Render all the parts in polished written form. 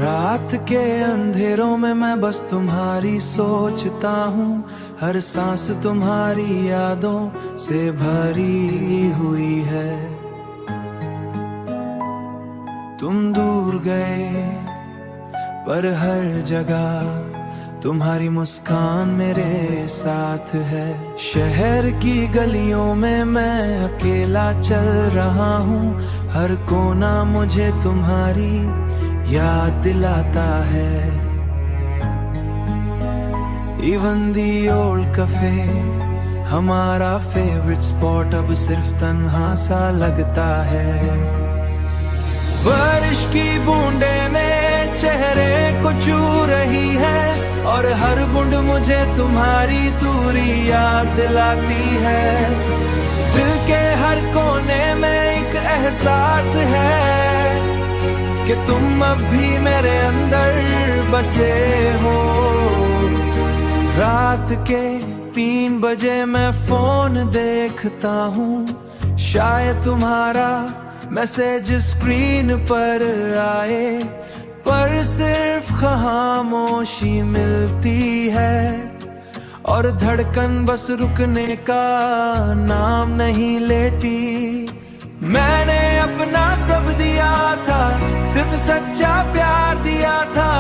रात के अंधेरों में मैं बस तुम्हारी सोचता हूँ, हर सांस तुम्हारी यादों से भरी हुई है। तुम दूर गए पर हर जगह तुम्हारी मुस्कान मेरे साथ है। शहर की गलियों में मैं अकेला चल रहा हूँ, हर कोना मुझे तुम्हारी याद दिलाता है। Even the old cafe, हमारा फेवरेट स्पॉट अब सिर्फ तन्हा सा लगता है। बारिश की बूंदे में चेहरे को छू रही है और हर बूंद मुझे तुम्हारी दूरी याद दिलाती है। दिल के हर कोने में एक एहसास है कि तुम अब भी मेरे अंदर बसे हो। रात के 3 बजे मैं फोन देखता हूँ, शायद तुम्हारा मैसेज स्क्रीन पर आए, पर सिर्फ खामोशी मिलती है और धड़कन बस रुकने का नाम नहीं लेती। मैंने अपना सब दिया था, सिर्फ सच्चा प्यार दिया था,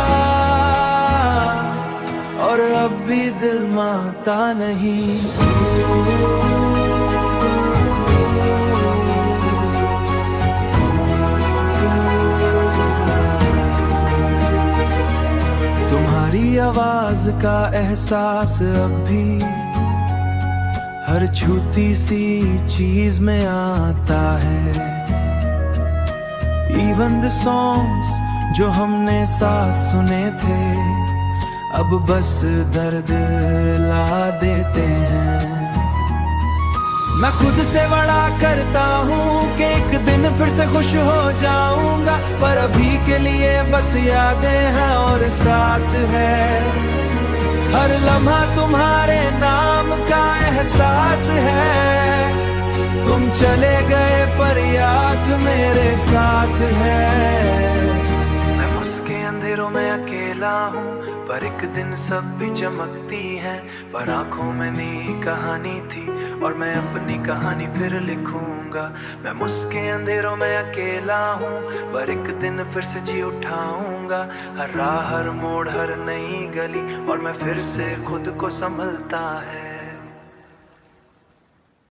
और अब भी दिल मानता नहीं। तुम्हारी आवाज का एहसास अब भी हर छूती सी चीज में आता है। Even the songs जो हमने साथ सुने थे अब बस दर्द ला देते हैं। मैं खुद से बड़ा करता हूँ कि एक दिन फिर से खुश हो जाऊंगा, पर अभी के लिए बस यादें हैं और साथ है। हर लम्हा तुम्हारे नाम का एहसास है, तुम चले गए पर याद मेरे साथ है। मैं उसके अंधेरों में अकेला हूँ, पर एक दिन सब भी चमकती है। पर आंखों में नई कहानी थी और मैं अपनी कहानी फिर लिखूंगा। मैं उसके अंधेरों में अकेला हूँ, पर एक दिन फिर से जी उठाऊंगा। हर राह, हर मोड़, हर नई गली, और मैं फिर से खुद को संभलता है।